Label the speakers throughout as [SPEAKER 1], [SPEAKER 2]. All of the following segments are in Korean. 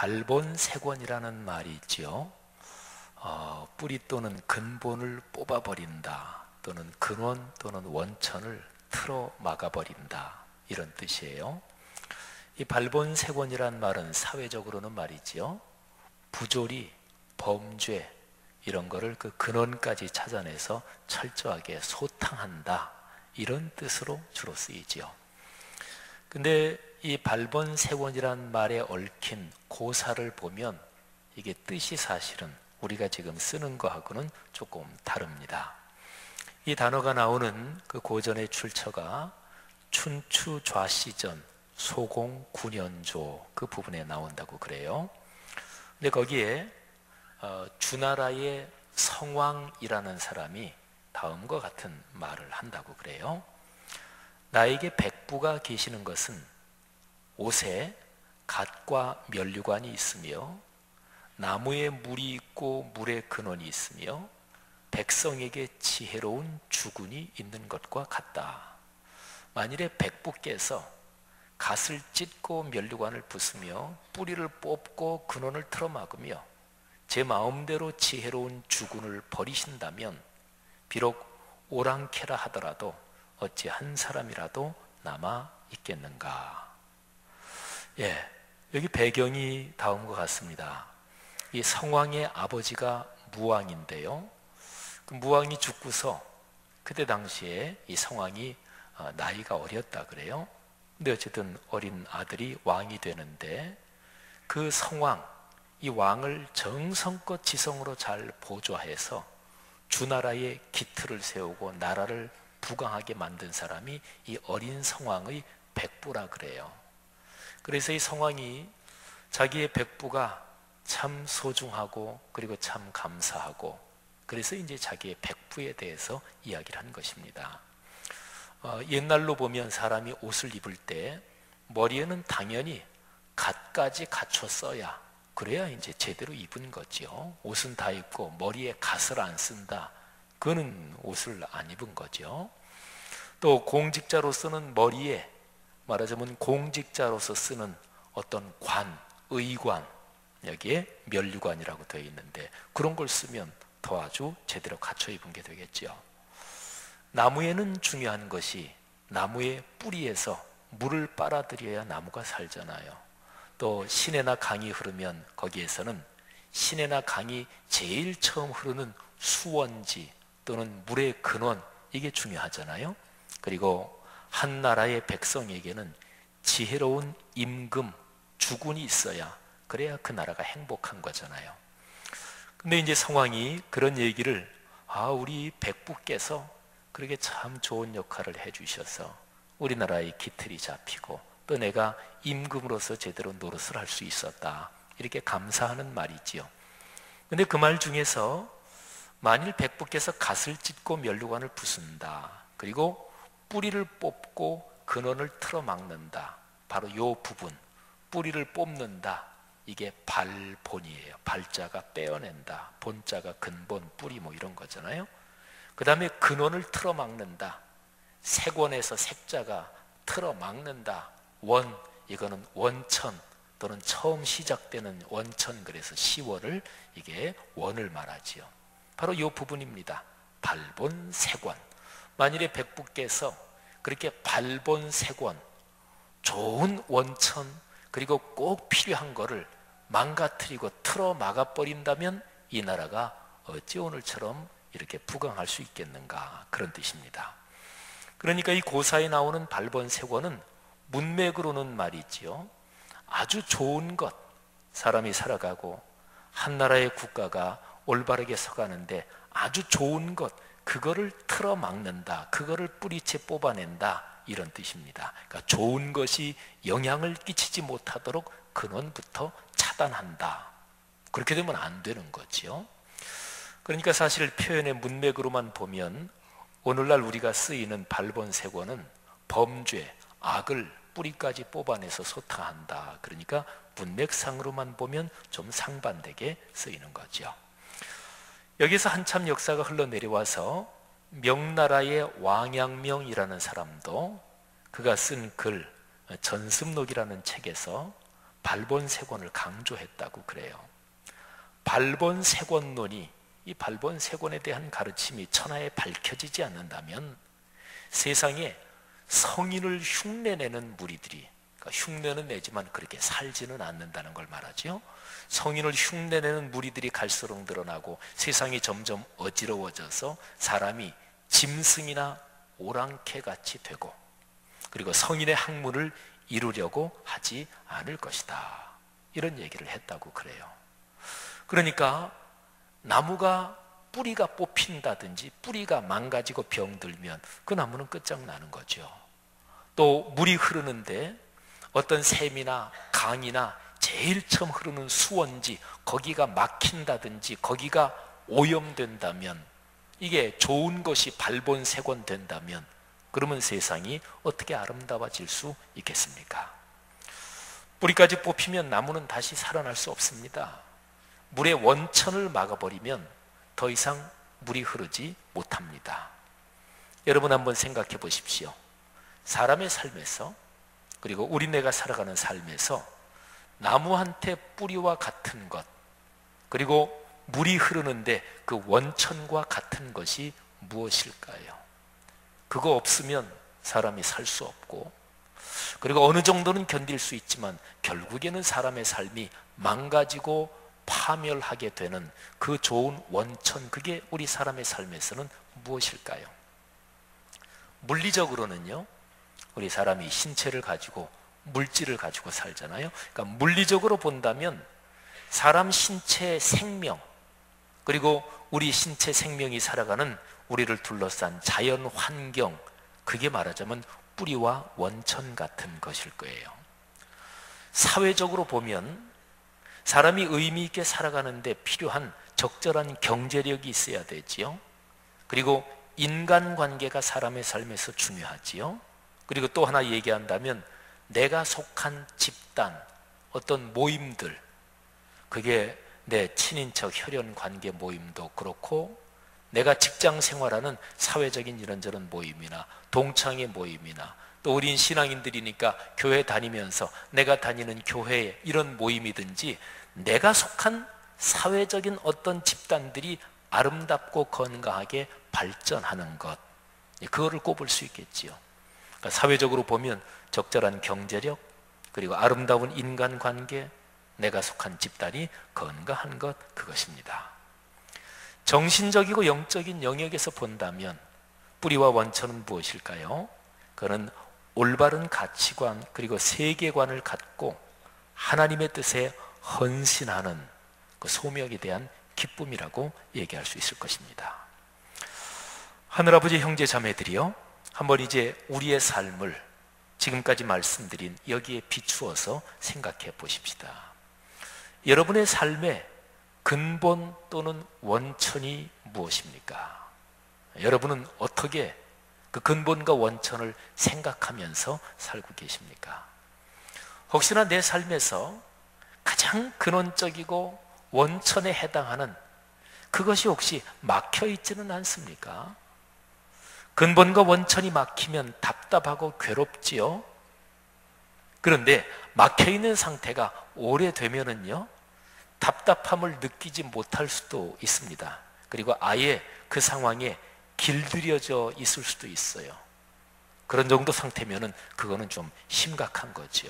[SPEAKER 1] 발본색원이라는 말이 있지요. 뿌리 또는 근본을 뽑아버린다, 또는 근원 또는 원천을 틀어 막아버린다, 이런 뜻이에요. 이 발본색원이란 말은 사회적으로는 말이지요, 부조리, 범죄 이런 거를 그 근원까지 찾아내서 철저하게 소탕한다, 이런 뜻으로 주로 쓰이지요. 근데 이 발본색원이란 말에 얽힌 고사를 보면 이게 뜻이 사실은 우리가 지금 쓰는 거하고는 조금 다릅니다. 이 단어가 나오는 그 고전의 출처가 춘추 좌시전 소공 9년조 그 부분에 나온다고 그래요. 근데 거기에 주나라의 성왕이라는 사람이 다음과 같은 말을 한다고 그래요. 나에게 백부가 계시는 것은 옷에 갓과 면류관이 있으며 나무에 물이 있고 물에 근원이 있으며 백성에게 지혜로운 주군이 있는 것과 같다. 만일에 백부께서 갓을 찢고 면류관을 부수며 뿌리를 뽑고 근원을 틀어막으며 제 마음대로 지혜로운 주군을 버리신다면 비록 오랑캐라 하더라도 어찌 한 사람이라도 남아 있겠는가. 여기 배경이 다음과 같습니다. 이 성왕의 아버지가 무왕인데요, 그 무왕이 죽고서 그때 당시에 이 성왕이 나이가 어렸다 그래요. 근데 어쨌든 어린 아들이 왕이 되는데 그 성왕, 이 왕을 정성껏 지성으로 잘 보좌해서 주나라의 기틀을 세우고 나라를 부강하게 만든 사람이 이 어린 성왕의 백부라 그래요. 그래서 이 성왕이 자기의 백부가 참 소중하고 그리고 참 감사하고, 그래서 이제 자기의 백부에 대해서 이야기를 한 것입니다. 옛날로 보면 사람이 옷을 입을 때 머리에는 당연히 갓까지 갖췄어야, 그래야 이제 제대로 입은 거죠. 옷은 다 입고 머리에 갓을 안 쓴다, 그거는 옷을 안 입은 거죠. 또 공직자로서는 머리에, 말하자면 공직자로서 쓰는 어떤 관, 의관, 여기에 면류관이라고 되어 있는데 그런 걸 쓰면 더 아주 제대로 갖춰 입은 게 되겠죠. 나무에는 중요한 것이 나무의 뿌리에서 물을 빨아들여야 나무가 살잖아요. 또 시내나 강이 흐르면 거기에서는 시내나 강이 제일 처음 흐르는 수원지 또는 물의 근원, 이게 중요하잖아요. 그리고 한 나라의 백성에게는 지혜로운 임금, 주군이 있어야, 그래야 그 나라가 행복한 거잖아요. 근데 이제 성왕이 그런 얘기를, 우리 백부께서 그렇게 참 좋은 역할을 해주셔서 우리나라의 기틀이 잡히고 또 내가 임금으로서 제대로 노릇을 할 수 있었다, 이렇게 감사하는 말이지요. 근데 그 말 중에서 만일 백부께서 갓을 찢고 면류관을 부순다, 그리고 뿌리를 뽑고 근원을 틀어막는다, 바로 이 부분, 뿌리를 뽑는다, 이게 발본이에요. 발자가 빼어낸다, 본자가 근본, 뿌리 뭐 이런 거잖아요. 그 다음에 근원을 틀어막는다, 색원에서 색자가 틀어막는다, 원, 이거는 원천 또는 처음 시작되는 원천, 그래서 시원을, 이게 원을 말하지요. 바로 이 부분입니다. 발본색원. 만일에 백부께서 그렇게 발본색원, 좋은 원천, 그리고 꼭 필요한 거를 망가뜨리고 틀어 막아버린다면 이 나라가 어찌 오늘처럼 이렇게 부강할 수 있겠는가, 그런 뜻입니다. 그러니까 이 고사에 나오는 발본색원은 문맥으로는 말이지요, 아주 좋은 것, 사람이 살아가고 한 나라의 국가가 올바르게 서가는데 아주 좋은 것, 그거를 틀어막는다, 그거를 뿌리채 뽑아낸다, 이런 뜻입니다. 그러니까 좋은 것이 영향을 끼치지 못하도록 근원부터 차단한다. 그렇게 되면 안 되는 거죠. 그러니까 사실 표현의 문맥으로만 보면 오늘날 우리가 쓰이는 발본색원은 범죄, 악을 뿌리까지 뽑아내서 소탕한다, 그러니까 문맥상으로만 보면 좀 상반되게 쓰이는 거죠. 여기서 한참 역사가 흘러내려와서 명나라의 왕양명이라는 사람도 그가 쓴 글 전습록이라는 책에서 발본색원을 강조했다고 그래요. 발본색원론이, 이 발본색원에 대한 가르침이 천하에 밝혀지지 않는다면 세상에 성인을 흉내내는 무리들이, 그러니까 흉내는 내지만 그렇게 살지는 않는다는 걸 말하죠. 성인을 흉내내는 무리들이 갈수록 늘어나고 세상이 점점 어지러워져서 사람이 짐승이나 오랑캐같이 되고, 그리고 성인의 학문을 이루려고 하지 않을 것이다, 이런 얘기를 했다고 그래요. 그러니까 나무가 뿌리가 뽑힌다든지 뿌리가 망가지고 병들면 그 나무는 끝장나는 거죠. 또 물이 흐르는데 어떤 샘이나 강이나 제일 처음 흐르는 수원지, 거기가 막힌다든지 거기가 오염된다면, 이게 좋은 것이 발본색원 된다면 그러면 세상이 어떻게 아름다워질 수 있겠습니까? 뿌리까지 뽑히면 나무는 다시 살아날 수 없습니다. 물의 원천을 막아버리면 더 이상 물이 흐르지 못합니다. 여러분 한번 생각해 보십시오. 사람의 삶에서, 그리고 우리네가 살아가는 삶에서 나무한테 뿌리와 같은 것, 그리고 물이 흐르는데 그 원천과 같은 것이 무엇일까요? 그거 없으면 사람이 살 수 없고, 그리고 어느 정도는 견딜 수 있지만 결국에는 사람의 삶이 망가지고 파멸하게 되는 그 좋은 원천, 그게 우리 사람의 삶에서는 무엇일까요? 물리적으로는요, 우리 사람이 신체를 가지고 물질을 가지고 살잖아요. 그러니까 물리적으로 본다면 사람 신체의 생명, 그리고 우리 신체 생명이 살아가는 우리를 둘러싼 자연 환경, 그게 말하자면 뿌리와 원천 같은 것일 거예요. 사회적으로 보면 사람이 의미 있게 살아가는데 필요한 적절한 경제력이 있어야 되지요. 그리고 인간관계가 사람의 삶에서 중요하지요. 그리고 또 하나 얘기한다면 내가 속한 집단, 어떤 모임들, 그게 내 친인척 혈연관계 모임도 그렇고, 내가 직장 생활하는 사회적인 이런저런 모임이나 동창회 모임이나, 또 우린 신앙인들이니까 교회 다니면서 내가 다니는 교회에 이런 모임이든지, 내가 속한 사회적인 어떤 집단들이 아름답고 건강하게 발전하는 것, 그거를 꼽을 수 있겠지요. 그러니까 사회적으로 보면 적절한 경제력, 그리고 아름다운 인간관계, 내가 속한 집단이 건강한 것, 그것입니다. 정신적이고 영적인 영역에서 본다면 뿌리와 원천은 무엇일까요? 그는 올바른 가치관, 그리고 세계관을 갖고 하나님의 뜻에 헌신하는 그 소명에 대한 기쁨이라고 얘기할 수 있을 것입니다. 하늘아버지, 형제 자매들이요, 한번 이제 우리의 삶을 지금까지 말씀드린 여기에 비추어서 생각해 보십시다. 여러분의 삶의 근본 또는 원천이 무엇입니까? 여러분은 어떻게 그 근본과 원천을 생각하면서 살고 계십니까? 혹시나 내 삶에서 가장 근원적이고 원천에 해당하는 그것이 혹시 막혀 있지는 않습니까? 근본과 원천이 막히면 답답하고 괴롭지요. 그런데 막혀 있는 상태가 오래되면은요, 답답함을 느끼지 못할 수도 있습니다. 그리고 아예 그 상황에 길들여져 있을 수도 있어요. 그런 정도 상태면은 그거는 좀 심각한 거죠.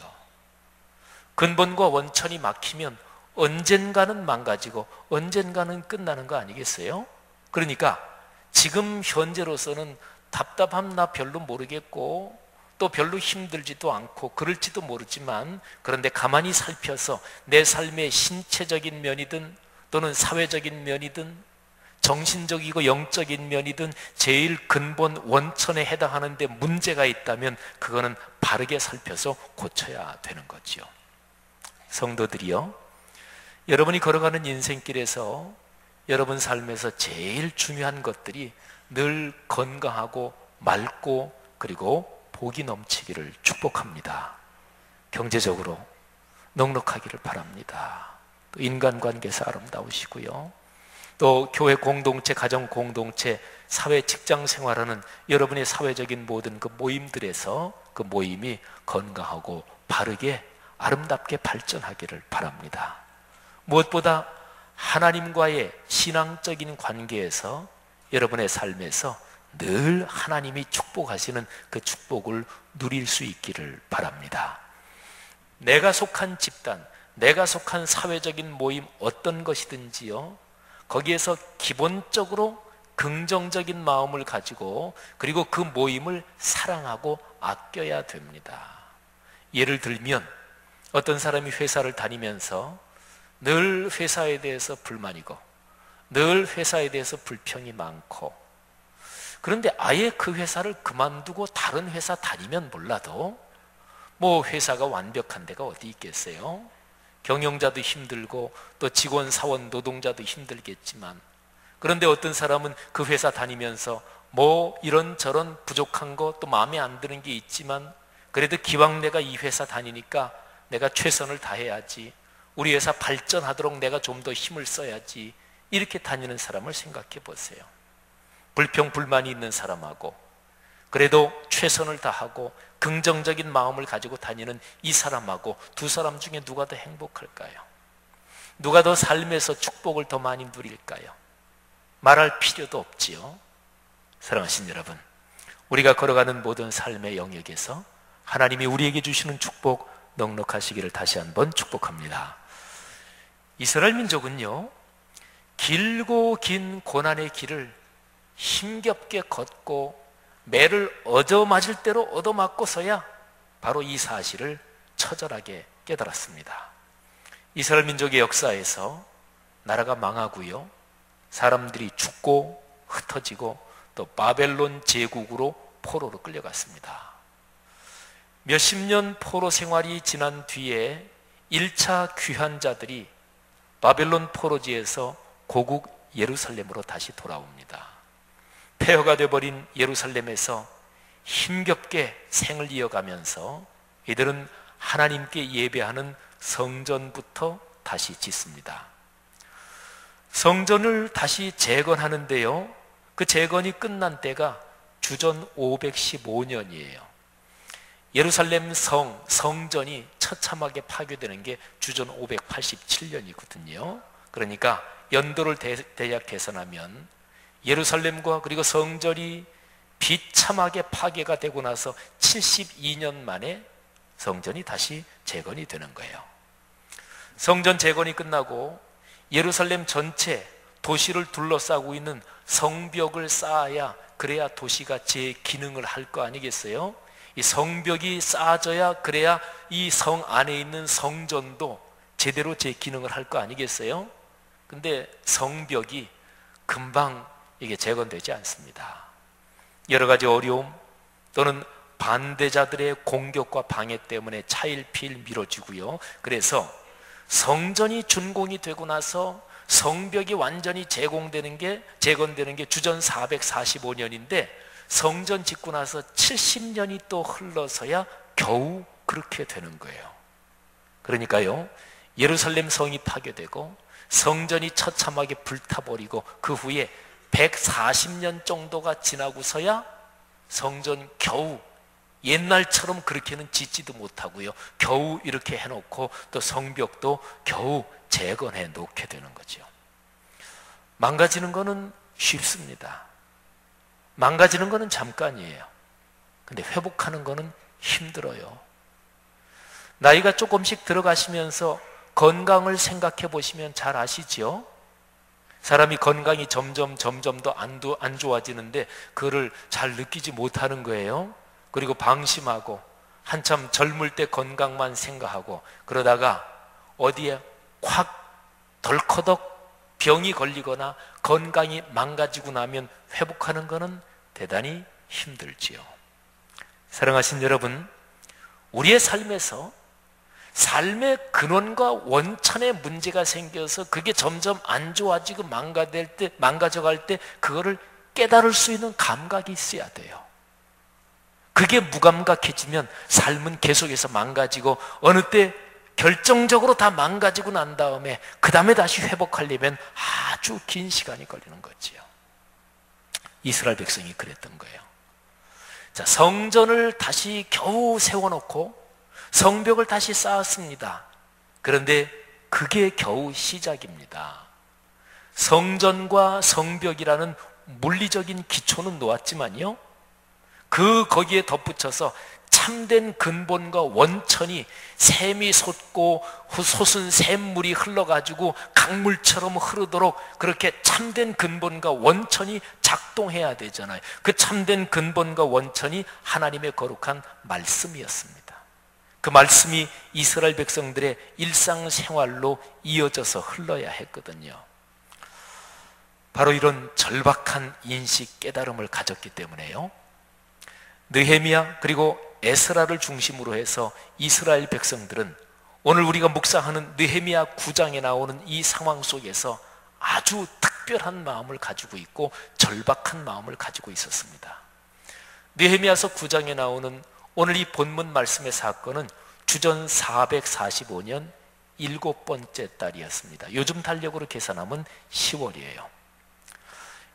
[SPEAKER 1] 근본과 원천이 막히면 언젠가는 망가지고 언젠가는 끝나는 거 아니겠어요? 그러니까 지금 현재로서는 답답함 나 별로 모르겠고 또 별로 힘들지도 않고 그럴지도 모르지만, 그런데 가만히 살펴서 내 삶의 신체적인 면이든 또는 사회적인 면이든 정신적이고 영적인 면이든 제일 근본 원천에 해당하는 데 문제가 있다면 그거는 바르게 살펴서 고쳐야 되는 거지요. 성도들이요, 여러분이 걸어가는 인생길에서 여러분 삶에서 제일 중요한 것들이 늘 건강하고 맑고 그리고 복이 넘치기를 축복합니다. 경제적으로 넉넉하기를 바랍니다. 또 인간관계에서 아름다우시고요, 또 교회 공동체, 가정 공동체, 사회 직장 생활하는 여러분의 사회적인 모든 그 모임들에서 그 모임이 건강하고 바르게 아름답게 발전하기를 바랍니다. 무엇보다 하나님과의 신앙적인 관계에서 여러분의 삶에서 늘 하나님이 축복하시는 그 축복을 누릴 수 있기를 바랍니다. 내가 속한 집단, 내가 속한 사회적인 모임 어떤 것이든지요, 거기에서 기본적으로 긍정적인 마음을 가지고 그리고 그 모임을 사랑하고 아껴야 됩니다. 예를 들면 어떤 사람이 회사를 다니면서 늘 회사에 대해서 불만이고 늘 회사에 대해서 불평이 많고, 그런데 아예 그 회사를 그만두고 다른 회사 다니면 몰라도 뭐 회사가 완벽한 데가 어디 있겠어요? 경영자도 힘들고 또 직원, 사원, 노동자도 힘들겠지만, 그런데 어떤 사람은 그 회사 다니면서 뭐 이런저런 부족한 거 또 마음에 안 드는 게 있지만 그래도 기왕 내가 이 회사 다니니까 내가 최선을 다해야지, 우리 회사 발전하도록 내가 좀 더 힘을 써야지, 이렇게 다니는 사람을 생각해 보세요. 불평, 불만이 있는 사람하고 그래도 최선을 다하고 긍정적인 마음을 가지고 다니는 이 사람하고 두 사람 중에 누가 더 행복할까요? 누가 더 삶에서 축복을 더 많이 누릴까요? 말할 필요도 없지요. 사랑하신 여러분, 우리가 걸어가는 모든 삶의 영역에서 하나님이 우리에게 주시는 축복 넉넉하시기를 다시 한번 축복합니다. 이스라엘 민족은요, 길고 긴 고난의 길을 힘겹게 걷고 매를 얻어맞을 대로 얻어맞고서야 바로 이 사실을 처절하게 깨달았습니다. 이스라엘 민족의 역사에서 나라가 망하고요, 사람들이 죽고 흩어지고 또 바벨론 제국으로 포로로 끌려갔습니다. 몇십 년 포로 생활이 지난 뒤에 1차 귀환자들이 바벨론 포로지에서 고국 예루살렘으로 다시 돌아옵니다. 폐허가 되어버린 예루살렘에서 힘겹게 생을 이어가면서 이들은 하나님께 예배하는 성전부터 다시 짓습니다. 성전을 다시 재건하는데요, 그 재건이 끝난 때가 주전 515년이에요. 예루살렘 성전이 처참하게 파괴되는 게 주전 587년이거든요. 그러니까 연도를 대략 계산하면 예루살렘과 그리고 성전이 비참하게 파괴가 되고 나서 72년 만에 성전이 다시 재건이 되는 거예요. 성전 재건이 끝나고 예루살렘 전체 도시를 둘러싸고 있는 성벽을 쌓아야, 그래야 도시가 제 기능을 할 거 아니겠어요? 이 성벽이 쌓아져야 그래야 이 성 안에 있는 성전도 제대로 제 기능을 할 거 아니겠어요? 근데 성벽이 금방 이게 재건되지 않습니다. 여러 가지 어려움 또는 반대자들의 공격과 방해 때문에 차일피일 미뤄지고요. 그래서 성전이 준공이 되고 나서 성벽이 완전히 재건되는 게 주전 445년인데 성전 짓고 나서 70년이 또 흘러서야 겨우 그렇게 되는 거예요. 그러니까요, 예루살렘 성이 파괴되고 성전이 처참하게 불타버리고 그 후에 140년 정도가 지나고서야 성전 겨우 옛날처럼 그렇게는 짓지도 못하고요, 겨우 이렇게 해놓고 또 성벽도 겨우 재건해 놓게 되는 거죠. 망가지는 거는 쉽습니다. 망가지는 거는 잠깐이에요. 근데 회복하는 거는 힘들어요. 나이가 조금씩 들어가시면서 건강을 생각해 보시면 잘 아시죠? 사람이 건강이 점점 더 안 좋아지는데 그거를 잘 느끼지 못하는 거예요. 그리고 방심하고 한참 젊을 때 건강만 생각하고 그러다가 어디에 확 덜커덕 병이 걸리거나 건강이 망가지고 나면 회복하는 것은 대단히 힘들지요. 사랑하신 여러분, 우리의 삶에서 삶의 근원과 원천에 문제가 생겨서 그게 점점 안 좋아지고 망가져갈 때 그거를 깨달을 수 있는 감각이 있어야 돼요. 그게 무감각해지면 삶은 계속해서 망가지고 어느 때 결정적으로 다 망가지고 난 다음에 그 다음에 다시 회복하려면 아주 긴 시간이 걸리는 거지요. 이스라엘 백성이 그랬던 거예요. 자, 성전을 다시 겨우 세워놓고 성벽을 다시 쌓았습니다. 그런데 그게 겨우 시작입니다. 성전과 성벽이라는 물리적인 기초는 놓았지만요, 거기에 덧붙여서 참된 근본과 원천이 샘이 솟고 솟은 샘물이 흘러가지고 강물처럼 흐르도록 그렇게 참된 근본과 원천이 작동해야 되잖아요. 그 참된 근본과 원천이 하나님의 거룩한 말씀이었습니다. 그 말씀이 이스라엘 백성들의 일상생활로 이어져서 흘러야 했거든요. 바로 이런 절박한 인식, 깨달음을 가졌기 때문에요, 느헤미야 그리고 에스라를 중심으로 해서 이스라엘 백성들은 오늘 우리가 묵상하는 느헤미야 9장에 나오는 이 상황 속에서 아주 특별한 마음을 가지고 있고 절박한 마음을 가지고 있었습니다. 느헤미야서 9장에 나오는 오늘 이 본문 말씀의 사건은 주전 445년 7번째 달이었습니다. 요즘 달력으로 계산하면 10월이에요.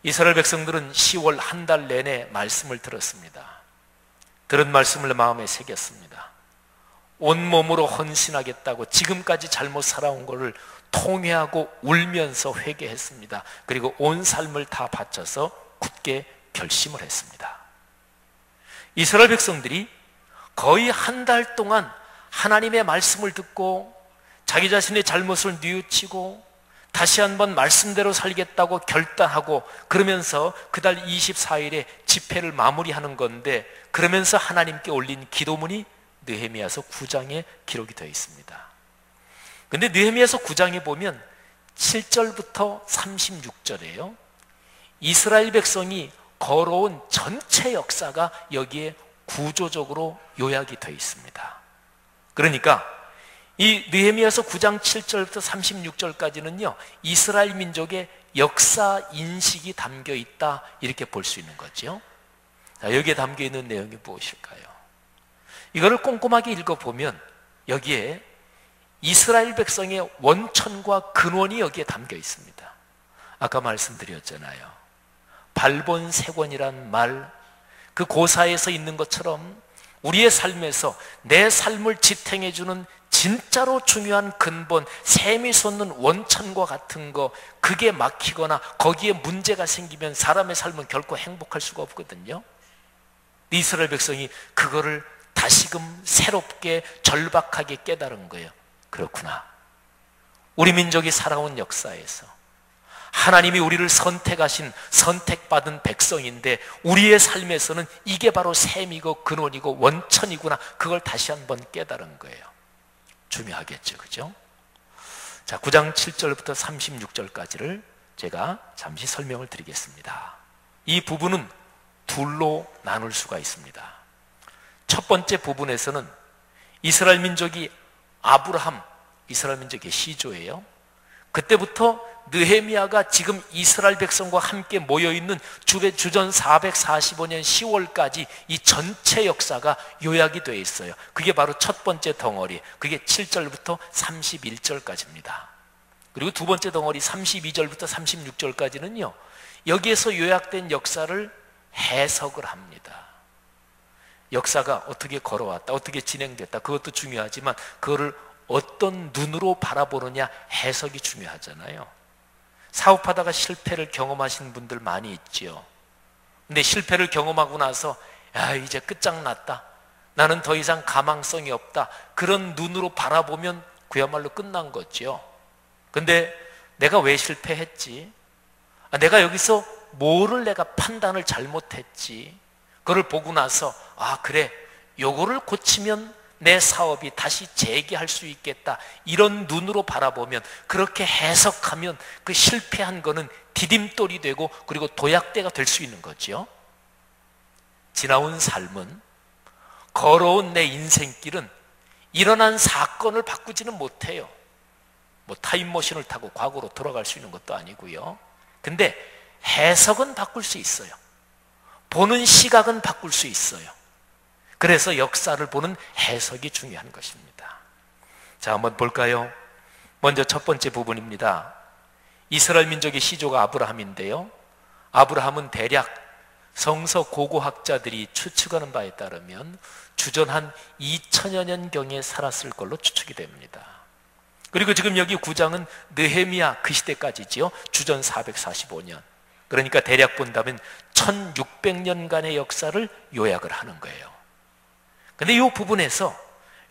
[SPEAKER 1] 이스라엘 백성들은 10월 한 달 내내 말씀을 들었습니다. 들은 말씀을 마음에 새겼습니다. 온몸으로 헌신하겠다고 지금까지 잘못 살아온 것을 통회하고 울면서 회개했습니다. 그리고 온 삶을 다 바쳐서 굳게 결심을 했습니다. 이스라엘 백성들이 거의 한 달 동안 하나님의 말씀을 듣고 자기 자신의 잘못을 뉘우치고 다시 한번 말씀대로 살겠다고 결단하고 그러면서 그달 24일에 집회를 마무리하는 건데, 그러면서 하나님께 올린 기도문이 느헤미야서 9장에 기록이 되어 있습니다. 근데 느헤미야서 9장에 보면 7절부터 36절이에요. 이스라엘 백성이 걸어온 전체 역사가 여기에 구조적으로 요약이 되어 있습니다. 그러니까 이 느헤미야서 9장 7절부터 36절까지는요 이스라엘 민족의 역사 인식이 담겨 있다, 이렇게 볼 수 있는 거죠. 자, 여기에 담겨 있는 내용이 무엇일까요? 이거를 꼼꼼하게 읽어보면 여기에 이스라엘 백성의 원천과 근원이 여기에 담겨 있습니다. 아까 말씀드렸잖아요. 발본색원이란 말, 그 고사에서 있는 것처럼 우리의 삶에서 내 삶을 지탱해주는 진짜로 중요한 근본, 샘이 솟는 원천과 같은 거, 그게 막히거나 거기에 문제가 생기면 사람의 삶은 결코 행복할 수가 없거든요. 이스라엘 백성이 그거를 다시금 새롭게 절박하게 깨달은 거예요. 그렇구나, 우리 민족이 살아온 역사에서 하나님이 우리를 선택하신 선택받은 백성인데 우리의 삶에서는 이게 바로 샘이고 근원이고 원천이구나, 그걸 다시 한번 깨달은 거예요. 중요하겠죠, 그죠? 자, 9장 7절부터 36절까지를 제가 잠시 설명을 드리겠습니다. 이 부분은 둘로 나눌 수가 있습니다. 첫 번째 부분에서는 이스라엘 민족이 아브라함, 이스라엘 민족의 시조예요. 그때부터 느헤미야가 지금 이스라엘 백성과 함께 모여있는 주전 445년 10월까지 이 전체 역사가 요약이 되어 있어요. 그게 바로 첫 번째 덩어리, 그게 7절부터 31절까지입니다. 그리고 두 번째 덩어리 32절부터 36절까지는요 여기에서 요약된 역사를 해석을 합니다. 역사가 어떻게 걸어왔다, 어떻게 진행됐다, 그것도 중요하지만 그거를 어떤 눈으로 바라보느냐, 해석이 중요하잖아요. 사업하다가 실패를 경험하신 분들 많이 있지요. 근데 실패를 경험하고 나서 야, 이제 끝장났다, 나는 더 이상 가망성이 없다, 그런 눈으로 바라보면 그야말로 끝난 거죠. 근데 내가 왜 실패했지? 내가 여기서 뭐를 내가 판단을 잘못했지? 그걸 보고 나서 아, 그래, 요거를 고치면 내 사업이 다시 재개할 수 있겠다, 이런 눈으로 바라보면, 그렇게 해석하면 그 실패한 거는 디딤돌이 되고 그리고 도약대가 될 수 있는 거죠. 지나온 삶은, 걸어온 내 인생길은 일어난 사건을 바꾸지는 못해요. 뭐 타임머신을 타고 과거로 돌아갈 수 있는 것도 아니고요. 근데 해석은 바꿀 수 있어요. 보는 시각은 바꿀 수 있어요. 그래서 역사를 보는 해석이 중요한 것입니다. 자, 한번 볼까요? 먼저 첫 번째 부분입니다. 이스라엘 민족의 시조가 아브라함인데요, 아브라함은 대략 성서 고고학자들이 추측하는 바에 따르면 주전 한 2000여 년경에 살았을 걸로 추측이 됩니다. 그리고 지금 여기 9장은 느헤미야 그 시대까지지요. 주전 445년. 그러니까 대략 본다면 1600년간의 역사를 요약을 하는 거예요. 근데 이 부분에서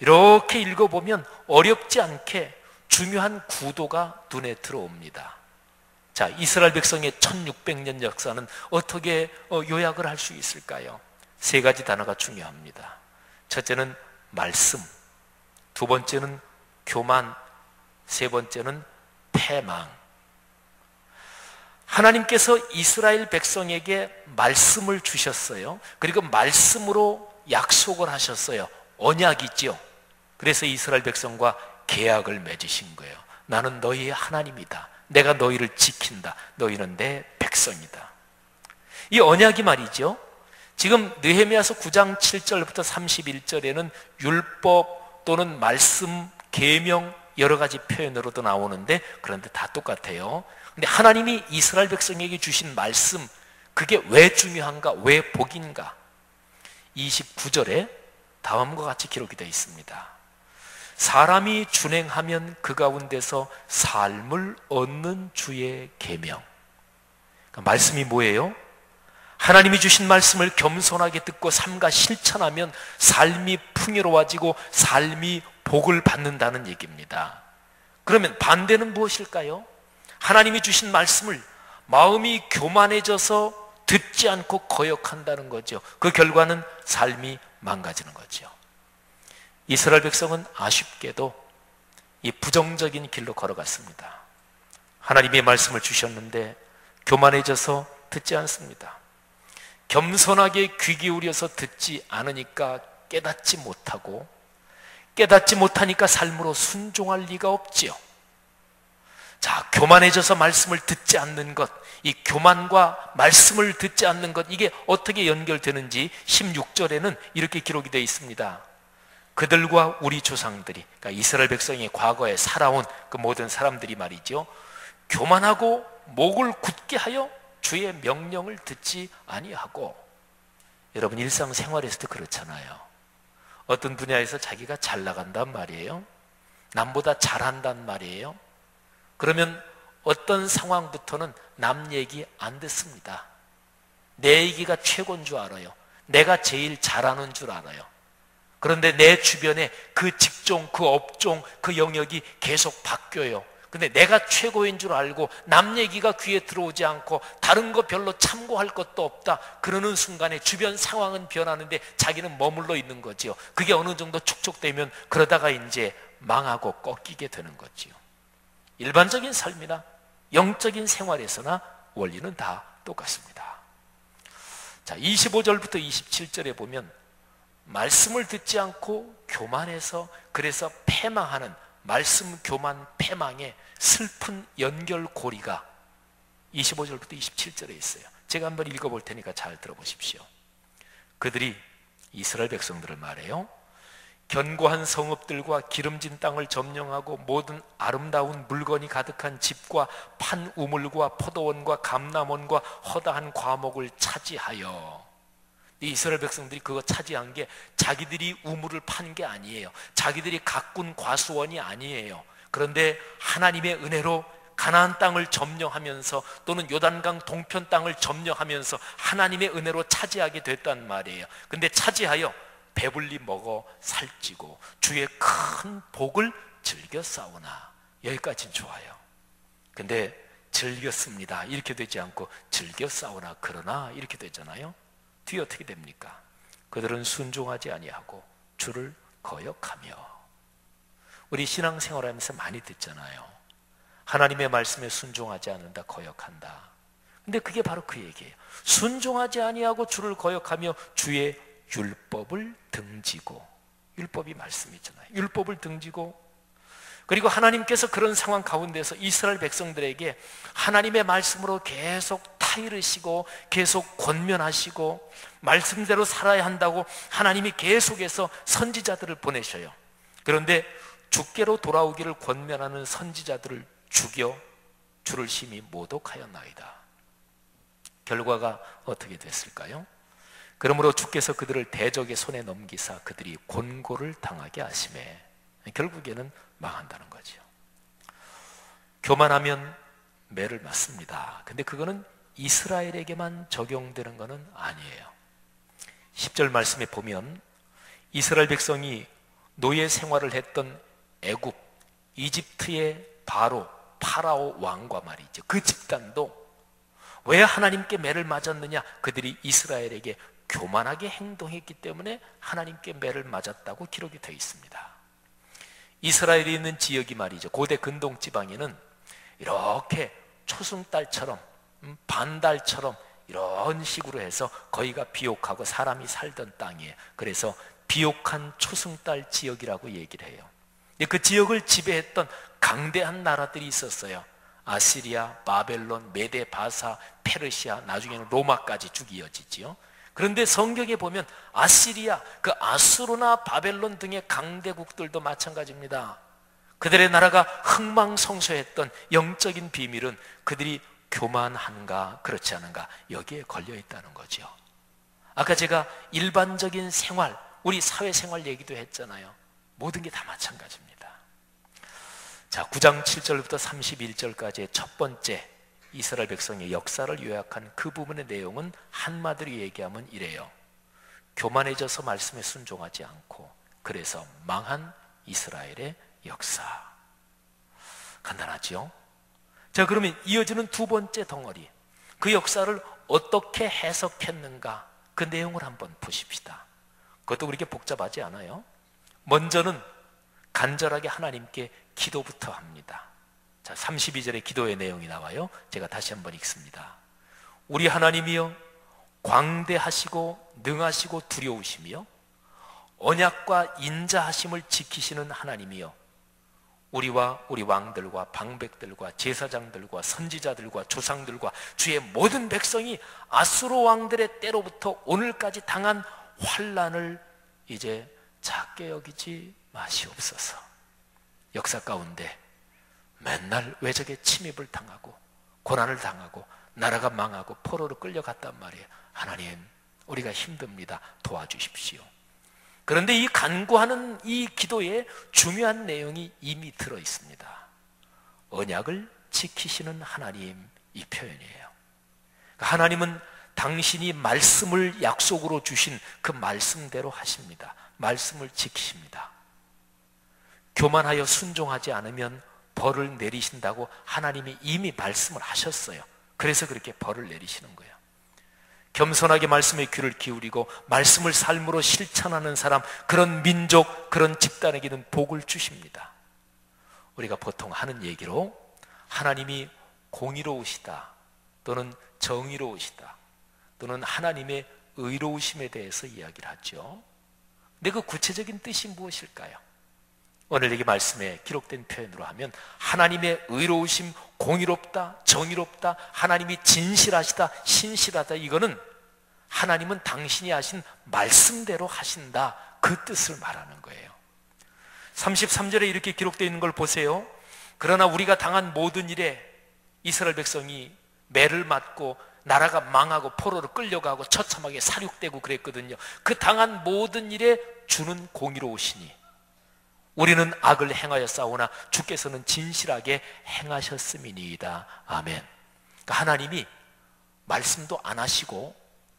[SPEAKER 1] 이렇게 읽어보면 어렵지 않게 중요한 구도가 눈에 들어옵니다. 자, 이스라엘 백성의 1600년 역사는 어떻게 요약을 할 수 있을까요? 세 가지 단어가 중요합니다. 첫째는 말씀, 두 번째는 교만, 세 번째는 패망. 하나님께서 이스라엘 백성에게 말씀을 주셨어요. 그리고 말씀으로 약속을 하셨어요. 언약이죠. 그래서 이스라엘 백성과 계약을 맺으신 거예요. 나는 너희의 하나님이다. 내가 너희를 지킨다. 너희는 내 백성이다. 이 언약이 말이죠. 지금 느헤미야서 9장 7절부터 31절에는 율법 또는 말씀, 계명 여러 가지 표현으로도 나오는데 그런데 다 똑같아요. 근데 하나님이 이스라엘 백성에게 주신 말씀, 그게 왜 중요한가? 왜 복인가? 29절에 다음과 같이 기록이 되어 있습니다. 사람이 준행하면 그 가운데서 삶을 얻는 주의 계명. 그러니까 말씀이 뭐예요? 하나님이 주신 말씀을 겸손하게 듣고 삼가 실천하면 삶이 풍요로워지고 삶이 복을 받는다는 얘기입니다. 그러면 반대는 무엇일까요? 하나님이 주신 말씀을 마음이 교만해져서 듣지 않고 거역한다는 거죠. 그 결과는 삶이 망가지는 거죠. 이스라엘 백성은 아쉽게도 이 부정적인 길로 걸어갔습니다. 하나님의 말씀을 주셨는데 교만해져서 듣지 않습니다. 겸손하게 귀 기울여서 듣지 않으니까 깨닫지 못하고, 깨닫지 못하니까 삶으로 순종할 리가 없지요. 자, 교만해져서 말씀을 듣지 않는 것, 이 교만과 말씀을 듣지 않는 것, 이게 어떻게 연결되는지 16절에는 이렇게 기록이 되어 있습니다. 그들과 우리 조상들이, 그러니까 이스라엘 백성이 과거에 살아온 그 모든 사람들이 말이죠, 교만하고 목을 굳게 하여 주의 명령을 듣지 아니하고. 여러분 일상생활에서도 그렇잖아요. 어떤 분야에서 자기가 잘 나간단 말이에요. 남보다 잘한단 말이에요. 그러면 어떤 상황부터는 남 얘기 안 듣습니다. 내 얘기가 최고인 줄 알아요. 내가 제일 잘하는 줄 알아요. 그런데 내 주변에 그 직종, 그 업종, 그 영역이 계속 바뀌어요. 근데 내가 최고인 줄 알고 남 얘기가 귀에 들어오지 않고 다른 거 별로 참고할 것도 없다 그러는 순간에 주변 상황은 변하는데 자기는 머물러 있는 거지요. 그게 어느 정도 축적되면 그러다가 이제 망하고 꺾이게 되는 거지요. 일반적인 삶이나 영적인 생활에서나 원리는 다 똑같습니다. 자, 25절부터 27절에 보면 말씀을 듣지 않고 교만해서 그래서 패망하는 말씀 교만 패망의 슬픈 연결고리가 25절부터 27절에 있어요. 제가 한번 읽어볼 테니까 잘 들어보십시오. 그들이 이스라엘 백성들을 말해요. 견고한 성읍들과 기름진 땅을 점령하고 모든 아름다운 물건이 가득한 집과 판 우물과 포도원과 감람원과 허다한 과목을 차지하여. 이 이스라엘 백성들이 그거 차지한 게 자기들이 우물을 판 게 아니에요. 자기들이 가꾼 과수원이 아니에요. 그런데 하나님의 은혜로 가나안 땅을 점령하면서 또는 요단강 동편 땅을 점령하면서 하나님의 은혜로 차지하게 됐단 말이에요. 근데 차지하여 배불리 먹어 살찌고 주의 큰 복을 즐겨 싸우나. 여기까지는 좋아요. 근데 즐겼습니다 이렇게 되지 않고 즐겨 싸우나 그러나 이렇게 되잖아요. 뒤에 어떻게 됩니까? 그들은 순종하지 아니하고 주를 거역하며. 우리 신앙생활하면서 많이 듣잖아요. 하나님의 말씀에 순종하지 않는다, 거역한다. 근데 그게 바로 그 얘기예요. 순종하지 아니하고 주를 거역하며 주의 율법을 등지고. 율법이 말씀이잖아요. 율법을 등지고. 그리고 하나님께서 그런 상황 가운데서 이스라엘 백성들에게 하나님의 말씀으로 계속 타이르시고 계속 권면하시고 말씀대로 살아야 한다고 하나님이 계속해서 선지자들을 보내셔요. 그런데 주께로 돌아오기를 권면하는 선지자들을 죽여 주를 심히 모독하였나이다. 결과가 어떻게 됐을까요? 그러므로 주께서 그들을 대적의 손에 넘기사 그들이 곤고를 당하게 하시매 결국에는 망한다는 거죠. 교만하면 매를 맞습니다. 근데 그거는 이스라엘에게만 적용되는 것은 아니에요. 10절 말씀에 보면 이스라엘 백성이 노예 생활을 했던 애굽, 이집트의 파라오 왕과 말이죠. 그 집단도 왜 하나님께 매를 맞았느냐? 그들이 이스라엘에게 교만하게 행동했기 때문에 하나님께 매를 맞았다고 기록이 되어 있습니다. 이스라엘이 있는 지역이 말이죠. 고대 근동 지방에는 이렇게 초승달처럼 반달처럼 이런 식으로 해서 거기가 비옥하고 사람이 살던 땅이에요. 그래서 비옥한 초승달 지역이라고 얘기를 해요. 그 지역을 지배했던 강대한 나라들이 있었어요. 아시리아, 바벨론, 메데, 바사, 페르시아, 나중에는 로마까지 쭉 이어지지요. 그런데 성경에 보면 아시리아, 그 아수르나 바벨론 등의 강대국들도 마찬가지입니다. 그들의 나라가 흥망성쇠했던 영적인 비밀은 그들이 교만한가 그렇지 않은가 여기에 걸려 있다는 거죠. 아까 제가 일반적인 생활, 우리 사회생활 얘기도 했잖아요. 모든 게 다 마찬가지입니다. 자, 9장 7절부터 31절까지의 첫 번째 이스라엘 백성의 역사를 요약한 그 부분의 내용은 한마디로 얘기하면 이래요. 교만해져서 말씀에 순종하지 않고 그래서 망한 이스라엘의 역사. 간단하죠? 자, 그러면 이어지는 두 번째 덩어리, 그 역사를 어떻게 해석했는가 그 내용을 한번 보십시다. 그것도 그렇게 복잡하지 않아요. 먼저는 간절하게 하나님께 기도부터 합니다. 자, 32절의 기도의 내용이 나와요. 제가 다시 한번 읽습니다. 우리 하나님이여, 광대하시고 능하시고 두려우시며 언약과 인자하심을 지키시는 하나님이여, 우리와 우리 왕들과 방백들과 제사장들과 선지자들과 조상들과 주의 모든 백성이 아수르 왕들의 때로부터 오늘까지 당한 환난을 이제 작게 여기지 마시옵소서. 역사 가운데 맨날 외적의 침입을 당하고 고난을 당하고 나라가 망하고 포로로 끌려갔단 말이에요. 하나님, 우리가 힘듭니다. 도와주십시오. 그런데 이 간구하는 이 기도에 중요한 내용이 이미 들어 있습니다. 언약을 지키시는 하나님, 이 표현이에요. 하나님은 당신이 말씀을 약속으로 주신 그 말씀대로 하십니다. 말씀을 지키십니다. 교만하여 순종하지 않으면 벌을 내리신다고 하나님이 이미 말씀을 하셨어요. 그래서 그렇게 벌을 내리시는 거예요. 겸손하게 말씀에 귀를 기울이고 말씀을 삶으로 실천하는 사람, 그런 민족, 그런 집단에게는 복을 주십니다. 우리가 보통 하는 얘기로 하나님이 공의로우시다 또는 정의로우시다 또는 하나님의 의로우심에 대해서 이야기를 하죠. 근데 그 구체적인 뜻이 무엇일까요? 오늘 여기 말씀에 기록된 표현으로 하면 하나님의 의로우심, 공의롭다, 정의롭다, 하나님이 진실하시다, 신실하다, 이거는 하나님은 당신이 하신 말씀대로 하신다, 그 뜻을 말하는 거예요. 33절에 이렇게 기록되어 있는 걸 보세요. 그러나 우리가 당한 모든 일에 이스라엘 백성이 매를 맞고 나라가 망하고 포로로 끌려가고 처참하게 살육되고 그랬거든요. 그 당한 모든 일에 주는 공의로우시니 우리는 악을 행하여 싸우나 주께서는 진실하게 행하셨음이니이다. 아멘. 그러니까 하나님이 말씀도 안 하시고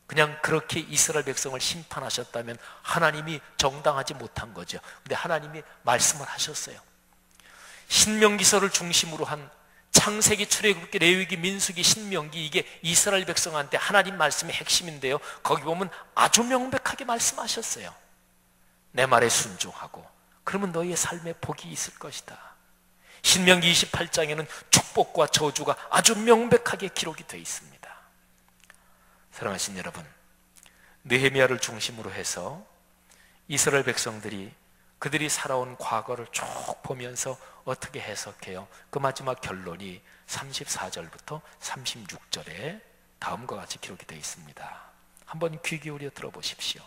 [SPEAKER 1] 그냥 그렇게 이스라엘 백성을 심판하셨다면 하나님이 정당하지 못한 거죠. 근데 하나님이 말씀을 하셨어요. 신명기서를 중심으로 한 창세기, 출애굽기, 레위기, 민수기, 신명기, 이게 이스라엘 백성한테 하나님 말씀의 핵심인데요. 거기 보면 아주 명백하게 말씀하셨어요. 내 말에 순종하고 그러면 너희의 삶에 복이 있을 것이다. 신명기 28장에는 축복과 저주가 아주 명백하게 기록이 되어 있습니다. 사랑하신 여러분, 느헤미야를 중심으로 해서 이스라엘 백성들이 그들이 살아온 과거를 쭉 보면서 어떻게 해석해요? 그 마지막 결론이 34절부터 36절에 다음과 같이 기록이 되어 있습니다. 한번 귀 기울여 들어보십시오.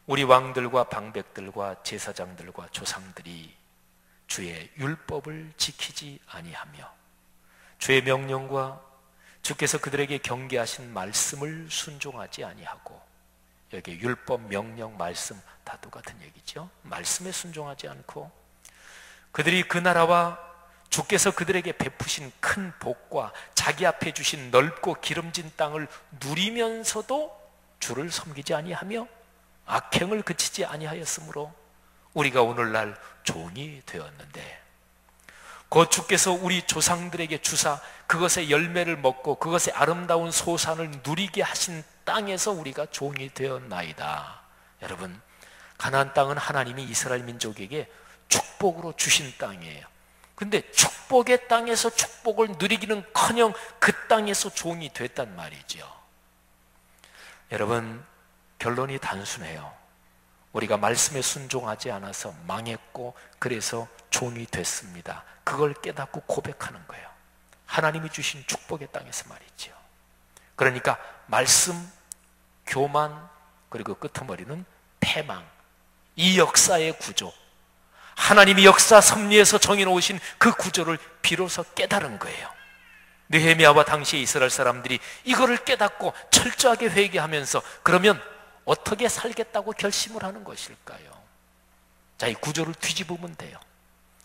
[SPEAKER 1] 우리 왕들과 방백들과 제사장들과 조상들이 주의 율법을 지키지 아니하며 주의 명령과 주께서 그들에게 경계하신 말씀을 순종하지 아니하고, 여기 율법, 명령, 말씀 다 똑같은 얘기죠. 말씀에 순종하지 않고 그들이 그 나라와 주께서 그들에게 베푸신 큰 복과 자기 앞에 주신 넓고 기름진 땅을 누리면서도 주를 섬기지 아니하며 악행을 그치지 아니하였으므로 우리가 오늘날 종이 되었는데, 곧 주께서 우리 조상들에게 주사 그것의 열매를 먹고 그것의 아름다운 소산을 누리게 하신 땅에서 우리가 종이 되었나이다. 여러분, 가나안 땅은 하나님이 이스라엘 민족에게 축복으로 주신 땅이에요. 근데 축복의 땅에서 축복을 누리기는커녕 그 땅에서 종이 됐단 말이죠. 여러분, 결론이 단순해요. 우리가 말씀에 순종하지 않아서 망했고 그래서 종이 됐습니다. 그걸 깨닫고 고백하는 거예요. 하나님이 주신 축복의 땅에서 말이죠. 그러니까 말씀, 교만, 그리고 끄트머리는 패망, 이 역사의 구조, 하나님이 역사 섭리에서 정해놓으신 그 구조를 비로소 깨달은 거예요. 느헤미야와 당시의 이스라엘 사람들이 이거를 깨닫고 철저하게 회개하면서 그러면 어떻게 살겠다고 결심을 하는 것일까요? 자, 이 구조를 뒤집으면 돼요.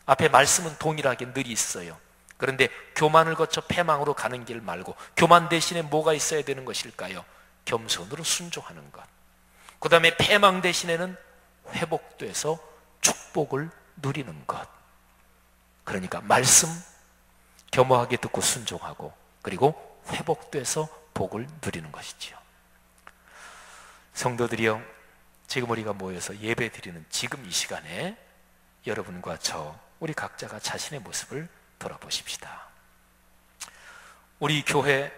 [SPEAKER 1] 앞에 말씀은 동일하게 늘 있어요. 그런데 교만을 거쳐 패망으로 가는 길 말고 교만 대신에 뭐가 있어야 되는 것일까요? 겸손으로 순종하는 것. 그 다음에 패망 대신에는 회복돼서 축복을 누리는 것. 그러니까 말씀 겸허하게 듣고 순종하고 그리고 회복돼서 복을 누리는 것이지요. 성도들이여, 지금 우리가 모여서 예배 드리는 지금 이 시간에 여러분과 저, 우리 각자가 자신의 모습을 돌아보십시다. 우리 교회,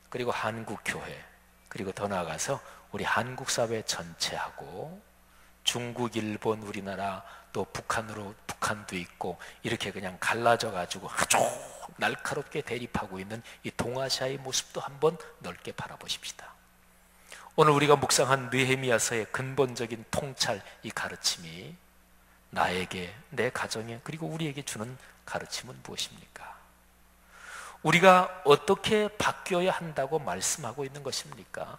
[SPEAKER 1] 그리고 한국 교회, 그리고 더 나아가서 우리 한국 사회 전체하고 중국, 일본, 우리나라, 또 북한도 있고 이렇게 그냥 갈라져 가지고 아주 날카롭게 대립하고 있는 이 동아시아의 모습도 한번 넓게 바라보십시다. 오늘 우리가 묵상한 느헤미야서의 근본적인 통찰, 이 가르침이 나에게, 내 가정에, 그리고 우리에게 주는 가르침은 무엇입니까? 우리가 어떻게 바뀌어야 한다고 말씀하고 있는 것입니까?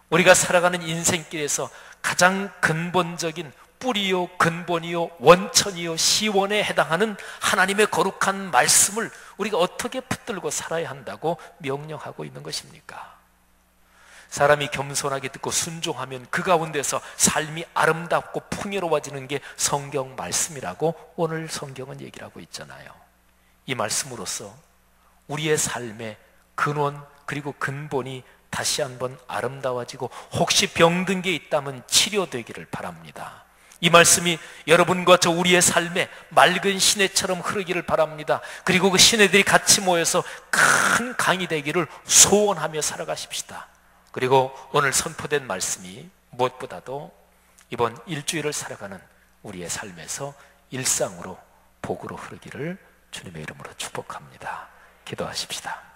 [SPEAKER 1] 우리가 살아가는 인생길에서 가장 근본적인 뿌리요, 근본이요, 원천이요, 시원에 해당하는 하나님의 거룩한 말씀을 우리가 어떻게 붙들고 살아야 한다고 명령하고 있는 것입니까? 사람이 겸손하게 듣고 순종하면 그 가운데서 삶이 아름답고 풍요로워지는 게 성경 말씀이라고 오늘 성경은 얘기를 하고 있잖아요. 이 말씀으로써 우리의 삶의 근원 그리고 근본이 다시 한번 아름다워지고 혹시 병든 게 있다면 치료되기를 바랍니다. 이 말씀이 여러분과 저 우리의 삶에 맑은 시내처럼 흐르기를 바랍니다. 그리고 그 시내들이 같이 모여서 큰 강이 되기를 소원하며 살아가십시다. 그리고 오늘 선포된 말씀이 무엇보다도 이번 일주일을 살아가는 우리의 삶에서 일상으로 복으로 흐르기를 주님의 이름으로 축복합니다. 기도하십시다.